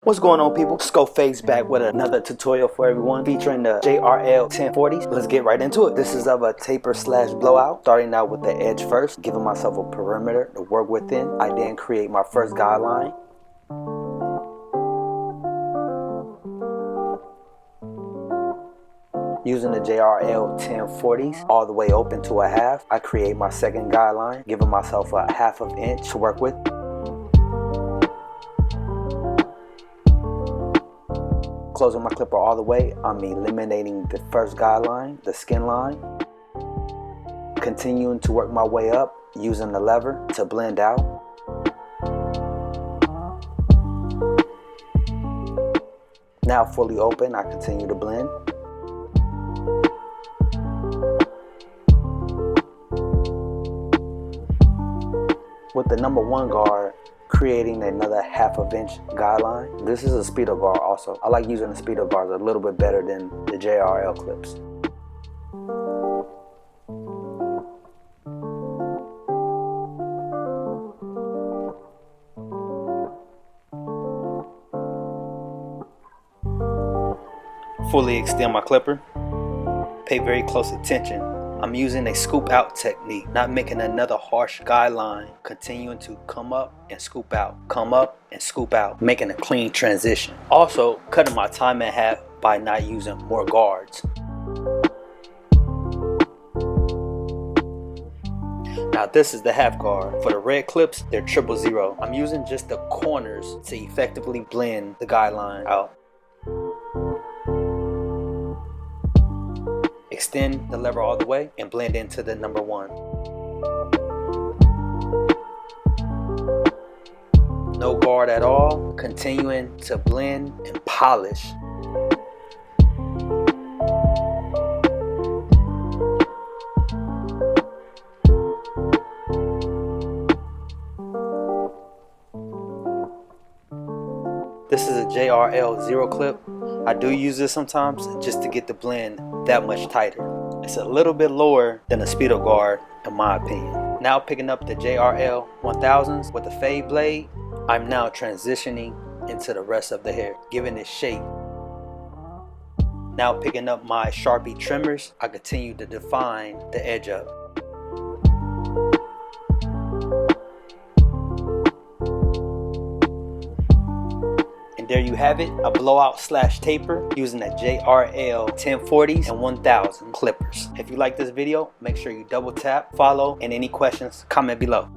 What's going on, people? Sco Fades back with another tutorial for everyone featuring the JRL 1040s. Let's get right into it. This is of a taper slash blowout, starting out with the edge first, giving myself a perimeter to work within. I then create my first guideline. Using the JRL 1040s all the way open to a half, I create my second guideline, giving myself a half of inch to work with. Closing my clipper all the way, I'm eliminating the first guideline, the skin line. Continuing to work my way up, using the lever to blend out. Now fully open, I continue to blend. With the number 1 guard, creating another half of inch guideline. This is a speedo guard also. I like using the speedo guards a little bit better than the JRL clips. Fully extend my clipper. Pay very close attention. I'm using a scoop out technique, not making another harsh guideline, continuing to come up and scoop out, come up and scoop out, making a clean transition. Also, cutting my time in half by not using more guards. Now this is the half guard. For the red clips, they're 000. I'm using just the corners to effectively blend the guideline out. Extend the lever all the way and blend into the number 1. No guard at all, continuing to blend and polish. This is a JRL 0 clip. I do use this sometimes just to get the blend that much tighter. It's a little bit lower than a speedo guard in my opinion. Now picking up the JRL 1000s with the fade blade, I'm now transitioning into the rest of the hair, giving it shape. Now picking up my Sharpie trimmers, I continue to define the edge up. There you have it, a blowout slash taper using the JRL 1040s and 1000 clippers. If you like this video, make sure you double tap, follow, and any questions, comment below.